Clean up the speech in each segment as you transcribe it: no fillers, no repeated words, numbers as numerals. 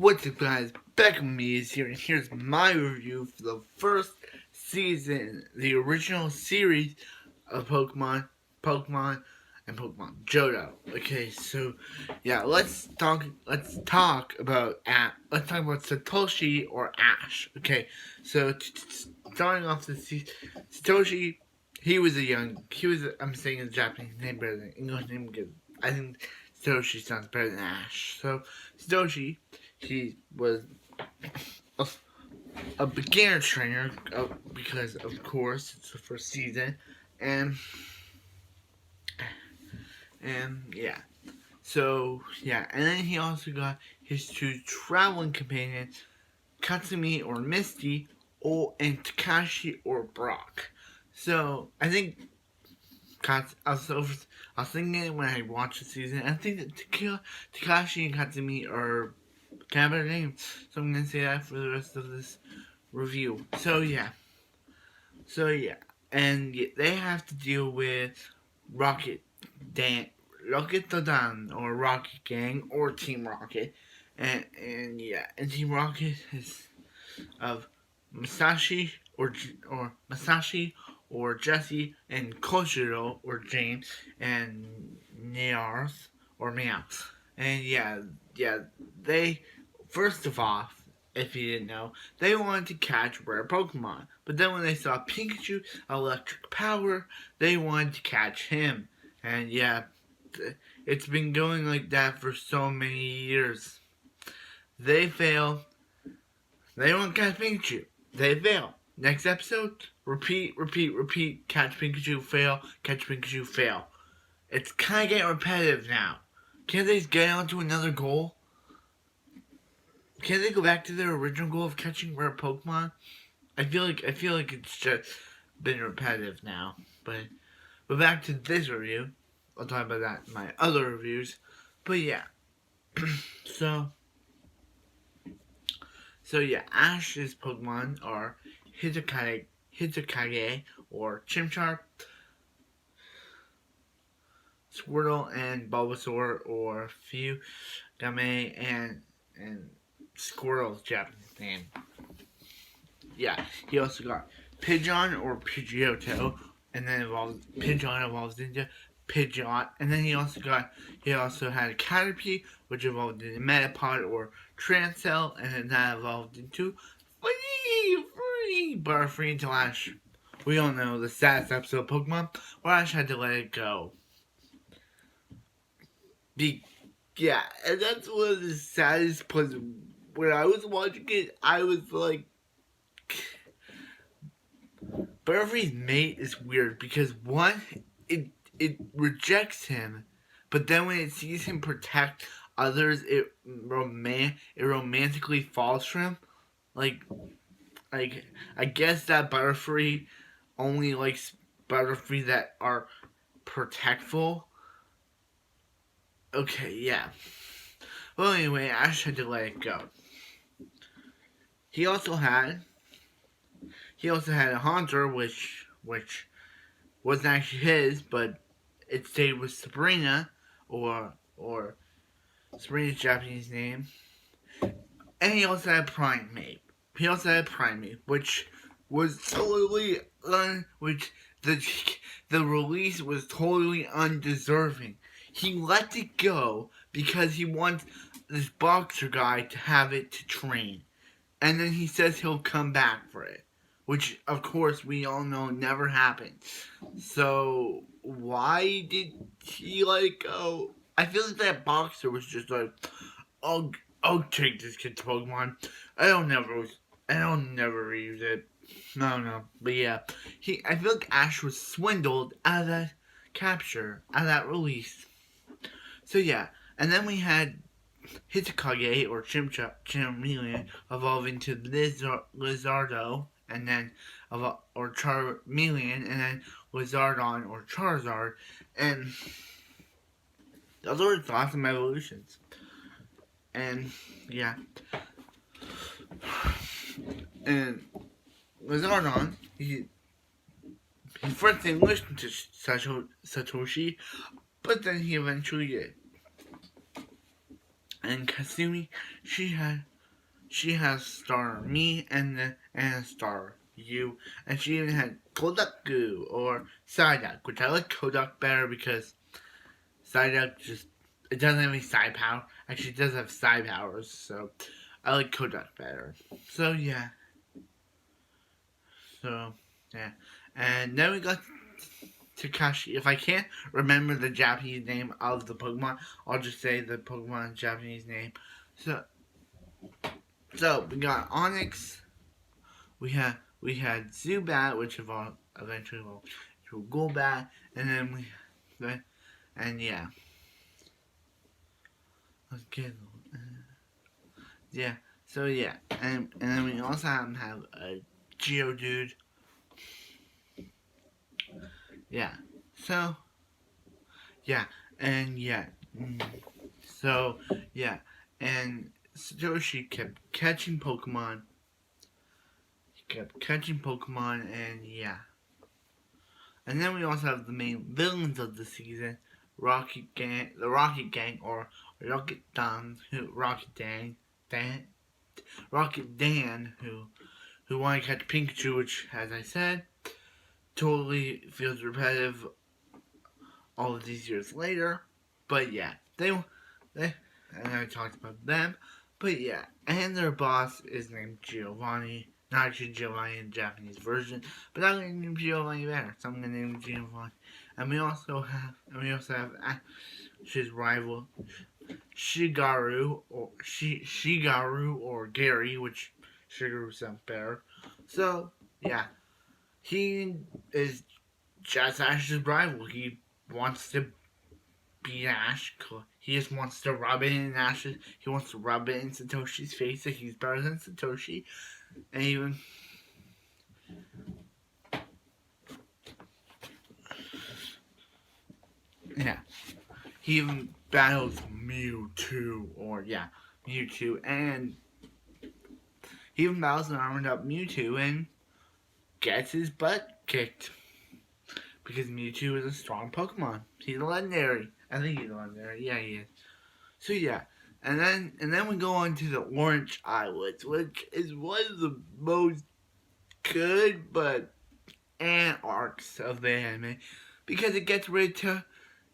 What's up, guys? Back with me is here, and here's my review for the first season, the original series of Pokemon, and Pokemon Johto. Okay, so yeah, let's talk about Satoshi or Ash. Okay, so starting off the season, Satoshi, I'm saying his Japanese name better than English name because I think Satoshi sounds better than Ash. So Satoshi, he was a, a beginner trainer because, of course, it's the first season, and yeah. So yeah, and then he also got his two traveling companions, Katsumi or Misty, and Takashi or Brock. So I think I was thinking when I watched the season, I think that Takashi and Katsumi are kind of better names. So I'm gonna say that for the rest of this review. And they have to deal with Rocket Dan, Rocket the Dan, or Rocket Gang, or Team Rocket, and Team Rocket is of Masashi or Jesse, and Koshiro or James, and Nearth or Meow. And they first of all, if you didn't know, they wanted to catch rare Pokemon. But then when they saw Pikachu electric power, they wanted to catch him. And yeah, it's been going like that for so many years. They fail. They want to catch Pikachu. They fail. Next episode, repeat, catch Pikachu, fail, catch Pikachu, fail. It's kind of getting repetitive now. Can't they get on to another goal? Can't they go back to their original goal of catching rare Pokemon? I feel like it's just been repetitive now. But back to this review. I'll talk about that in my other reviews. But yeah. So yeah, Ash's Pokemon are Hizukage or Chimchar, Squirtle and Bulbasaur or Fuyugame and Squirtle's Japanese name. Yeah, he also got Pidgeon or Pidgeotto, and then Pidgeon evolves into Pidgeot, and then he also had a Caterpie, which evolved into Metapod or Transcell, and then that evolved into Butterfree until Ash. We all know the saddest episode of Pokemon where Ash had to let it go. Yeah, and that's one of the saddest parts. When I was watching it, I was like, Butterfree's mate is weird because one, it rejects him, but then when it sees him protect others, it romantically falls for him. Like I guess that Butterfree only likes Butterfree that are protectful. Okay, yeah. Well, anyway, Ash had to let it go. He also had a Haunter, which wasn't actually his, but it stayed with Sabrina, or Sabrina's Japanese name. And he also had Primate. Which was totally which the release was totally undeserving. He let it go because he wants this boxer guy to have it to train. And then he says he'll come back for it. Which, of course, we all know never happened. So, why did he let it go? I feel like that boxer was just like, I'll take this kid's Pokemon. I don't never use it. No. But yeah, I feel like Ash was swindled out of that capture, out of that release. So yeah, and then we had Hizukage or Charmeleon evolve into Lizardo, and then or Charmeleon, and then Lizardon or Charizard, and those are awesome evolutions. And yeah, and Lizardon, he first didn't listen to Satoshi, but then he eventually did. And Kasumi, she has star me and star you, and she even had Kodaku or Psyduck, which I like Kodak better because Psyduck just it doesn't have any side power. Actually, it does have side powers, so I like Kodak better. So yeah, so yeah, and then we got Takashi. If I can't remember the Japanese name of the Pokemon, I'll just say the Pokemon Japanese name. So we got Onyx. We had Zubat, which eventually evolved to Golbat, and then and yeah, let's get yeah. So yeah, and then we also have a Geodude. Yeah. So yeah, and yeah. So yeah, and Satoshi kept catching Pokemon. He kept catching Pokemon, and yeah. And then we also have the main villains of the season, the Rocket Gang, or Rocket Dan, Rocket Dan, who want to catch Pikachu, which, as I said, totally feels repetitive all of these years later. But yeah, they and I talked about them. But yeah, and their boss is named Giovanni. Not actually Giovanni in the Japanese version, but I'm gonna name Giovanni better. So I'm gonna name Giovanni. And we also have his rival Shigaru or Gary, which Shigaru sounds better. So yeah, he is just Ash's rival. He wants to beat Ash. He just wants to rub it in Ash's. He wants to rub it in Satoshi's face that he's better than Satoshi. And even yeah, he even battles Mewtwo, and he even battles an armored up Mewtwo and gets his butt kicked because Mewtwo is a strong Pokemon. He's a legendary. I think he's a legendary. Yeah, he is. So yeah, and then we go on to the Orange Islands, which is one of the most good but arcs of the anime because it gets rid of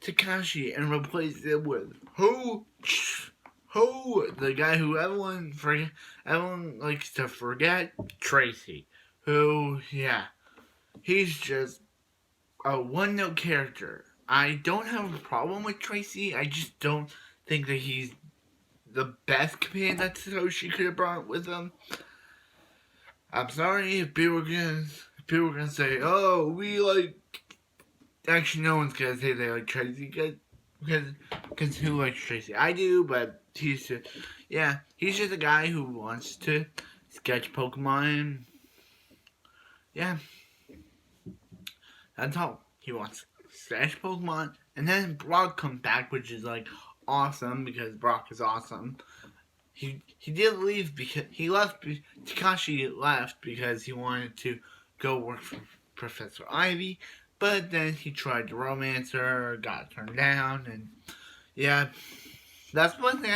Takashi and replaces it with who, the guy who everyone likes to forget, Tracy, who he's just a one-note character. I don't have a problem with Tracy. I just don't think that he's the best companion that Satoshi could have brought with him. I'm sorry if people are gonna say, "Oh, we like." Actually, no one's gonna say they like Tracy because who likes Tracy? I do, but he's just a guy who wants to sketch Pokemon. Yeah, that's all he wants. Sketch Pokemon, and then Brock comes back, which is like awesome because Brock is awesome. He did leave because he left. Takashi left because he wanted to go work for Professor Ivy, but then he tried to romance her, got turned down, and yeah, that's one thing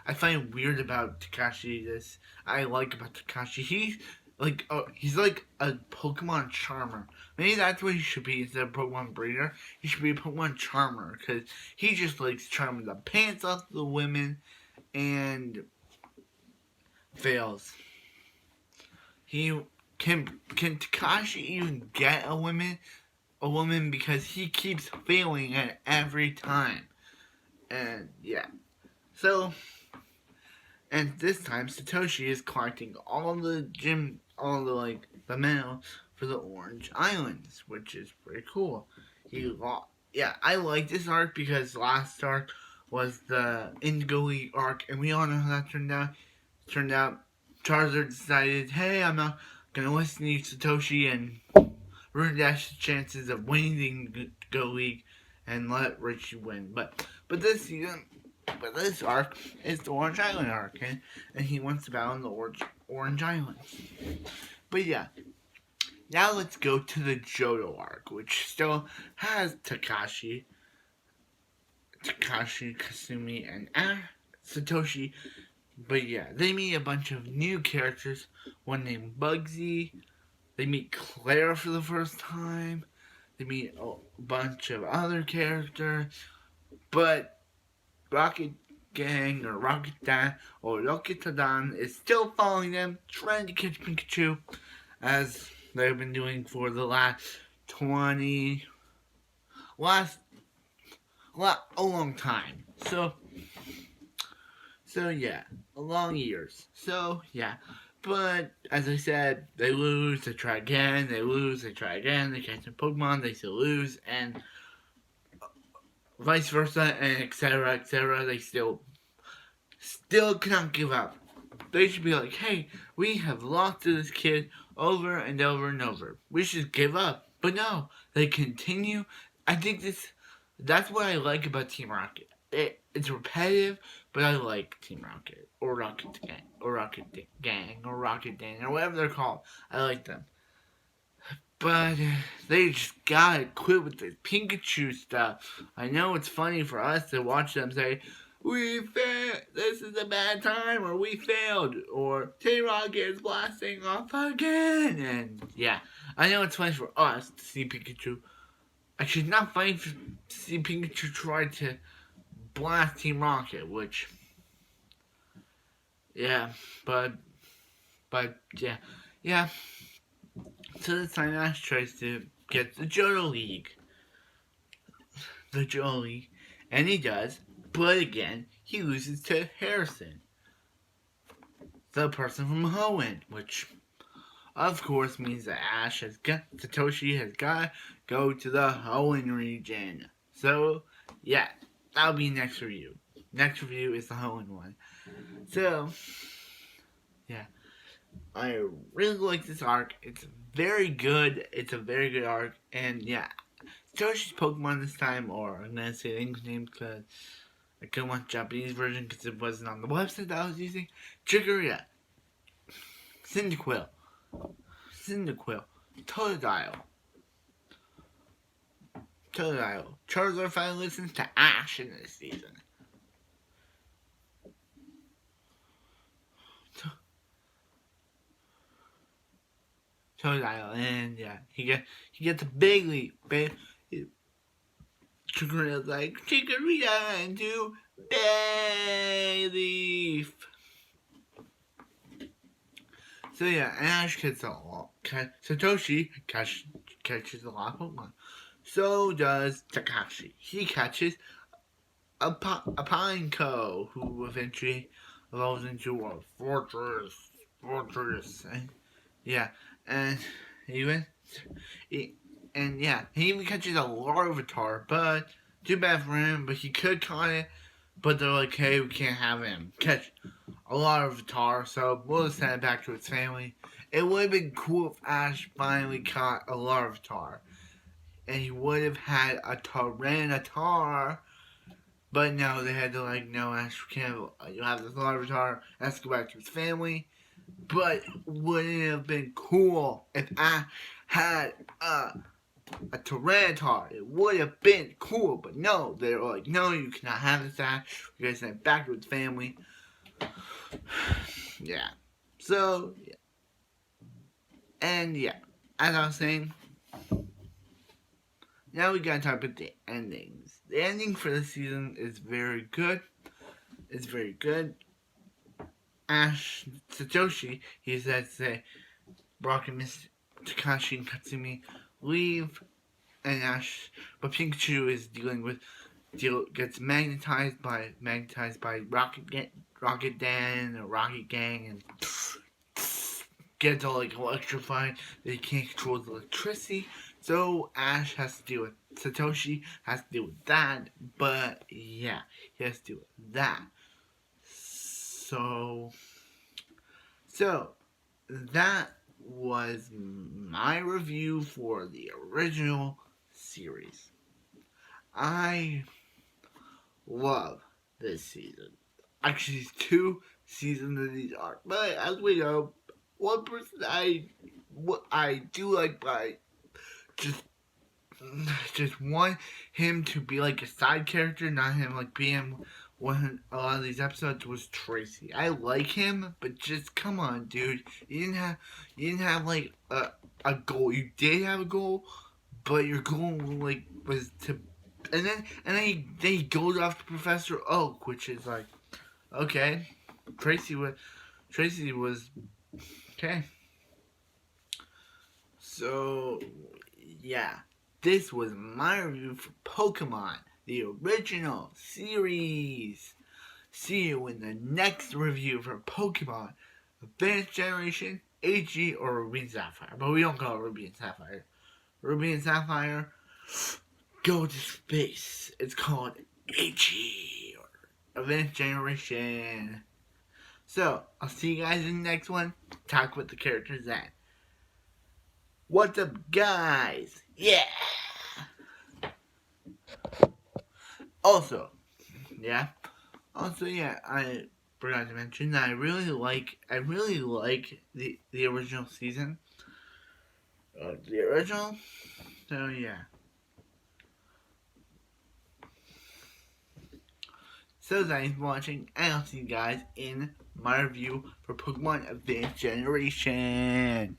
I find weird about Takashi. I like about Takashi. He's like a Pokemon charmer. Maybe that's what he should be instead of Pokemon breeder. He should be a Pokemon charmer because he just likes charming the pants off the women and fails. He can Takashi even get a woman because he keeps failing at every time. And yeah. So and this time Satoshi is collecting all the mail for the Orange Islands, which is pretty cool. I like this arc because last arc was the Indigo League arc, and we all know how that turned out. Turned out Charizard decided, hey, I'm not gonna listen to you, Satoshi, and ruin Dash's chances of winning the Indigo League and let Richie win. But this arc is the Orange Island arc, and he wants to battle in the Orange Islands. But yeah, now let's go to the Johto arc, which still has Takashi, Kasumi, and Satoshi. But yeah, they meet a bunch of new characters. One named Bugsy. They meet Claire for the first time. They meet a bunch of other characters. But Rocket Gang or Rocket Dan or Roketadan is still following them, trying to catch Pikachu, as they've been doing for the last 20, a long time. So yeah, long years. So yeah, but as I said, they lose, they try again, they lose, they try again, they catch some Pokemon, they still lose, and vice versa, and etc. etc. They still cannot give up. They should be like, hey, we have lost to this kid over and over and over. We should give up. But no, they continue. I think that's what I like about Team Rocket. It's repetitive, but I like Team Rocket or Rocket Gang or Rocket Gang or Rocket Dan or whatever they're called. I like them. But they just gotta quit with the Pikachu stuff. I know it's funny for us to watch them say, we failed, this is a bad time, or we failed, or T-Rocket is blasting off again. And yeah, I know it's funny for us to see Pikachu. Actually, it's not funny to see Pikachu try to blast Team Rocket, which, yeah, but yeah. So this time Ash tries to get the Johto League. And he does, but again, he loses to Harrison, the person from Hoenn, which of course means that Satoshi has got to go to the Hoenn region. So, yeah, that'll be next review. Next review is the Hoenn one. So, yeah, I really like this arc. It's very good. It's a very good arc, and yeah, Satoshi's Pokemon this time, or I'm gonna say the English name because I couldn't watch the Japanese version because it wasn't on the website that I was using. Chikorita, Cyndaquil, Totodile. Charizard finally listens to Ash in this season. Totodile, and yeah, he gets a big leap. Chikorita's like, Chikorita into Bayleaf. So yeah, Ash gets a lot. Satoshi catches a lot of Pokemon. So does Takashi. He catches a Pineco, who eventually evolves into a fortress. And, yeah, and he even catches a Larvitar, but too bad for him. But he could caught it. But they're like, hey, we can't have him catch a Larvitar, so we'll just send it back to its family. It would have been cool if Ash finally caught a Larvitar, and he would have had a Tyranitar. But no, they had to like, no, Ash, we can't have this Larvitar. Let's go back to his family. But wouldn't it have been cool if Ash had a Tyranitar? It would have been cool, but no, they were like, no, you cannot have this Ash. You guys send it back to its family. Yeah. So, yeah. And yeah, as I was saying, now we gotta talk about the endings. The ending for this season is very good. It's very good. Satoshi, he said to say, Brock and Miss Takashi and Katsumi leave, and but Pikachu is gets magnetized by Rocket Dan or Rocket Gang, and gets all like electrified that he can't control the electricity. So Ash has to deal with Satoshi has to deal with that, but yeah, he has to deal with that. So that was my review for the original series. I love this season. Actually, it's 2 seasons of these arcs, but as we know, one person what I do like by just want him to be like a side character, not him like being when a lot of these episodes was Tracy. I like him, but just come on, dude. You didn't have like a goal. You did have a goal, but your goal like was to, and then he goes off to Professor Oak, which is like, okay, Tracy was okay. So yeah, this was my review for Pokemon, the original series. See you in the next review for Pokemon Advanced Generation, HG, or Ruby and Sapphire. But we don't call it Ruby and Sapphire. Ruby and Sapphire go to space. It's called HG, or Advanced Generation. So, I'll see you guys in the next one. Talk with the characters then. What's up, guys? Yeah! Also, yeah. I forgot to mention that I really like the original season. The original. So yeah. So thanks for watching, and I'll see you guys in my review for Pokemon Advanced Generation.